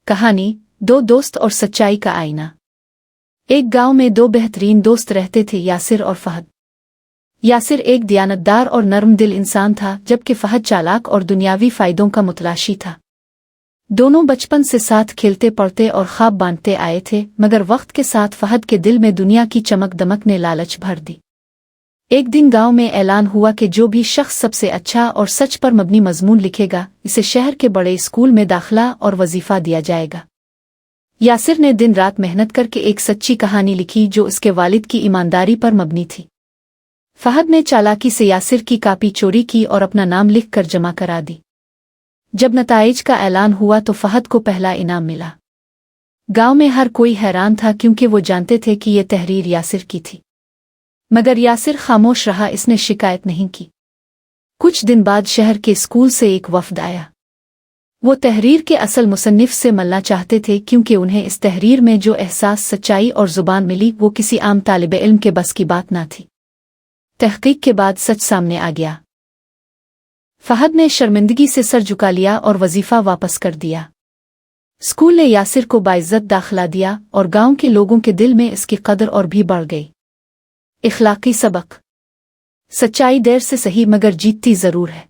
कहानी दो दोस्त और सच्चाई का आईना। एक गांव में दो बेहतरीन दोस्त रहते थे, यासिर और फहद। यासिर एक दयानतदार और नर्म दिल इंसान था, जबकि फहद चालाक और दुनियावी फायदों का मुतलाशी था। दोनों बचपन से साथ खेलते पढ़ते और ख्वाब बांटते आए थे, मगर वक्त के साथ फहद के दिल में दुनिया की चमक दमक ने लालच भर दी। एक दिन गांव में ऐलान हुआ कि जो भी शख्स सबसे अच्छा और सच पर मबनी मजमून लिखेगा, इसे शहर के बड़े स्कूल में दाखिला और वजीफा दिया जाएगा। यासिर ने दिन रात मेहनत करके एक सच्ची कहानी लिखी जो उसके वालिद की ईमानदारी पर मबनी थी। फहद ने चालाकी से यासिर की कॉपी चोरी की और अपना नाम लिख कर जमा करा दी। जब नताइज का ऐलान हुआ तो फहद को पहला इनाम मिला। गांव में हर कोई हैरान था, क्योंकि वो जानते थे कि यह तहरीर यासिर की थी। मगर यासिर खामोश रहा, इसने शिकायत नहीं की। कुछ दिन बाद शहर के स्कूल से एक वफ्द आया। वो तहरीर के असल मुसन्निफ से मिलना चाहते थे, क्योंकि उन्हें इस तहरीर में जो एहसास, सच्चाई और जुबान मिली वो किसी आम तालिबे इल्म के बस की बात ना थी। तहकीक के बाद सच सामने आ गया। फहद ने शर्मिंदगी से सर झुका लिया और वजीफा वापस कर दिया। स्कूल ने यासिर को बाइज्जत दाखिला दिया और गांव के लोगों के दिल में इसकी कदर और भी बढ़ गई। इखलाकी सबक। सच्चाई देर से सही मगर जीतती जरूर है।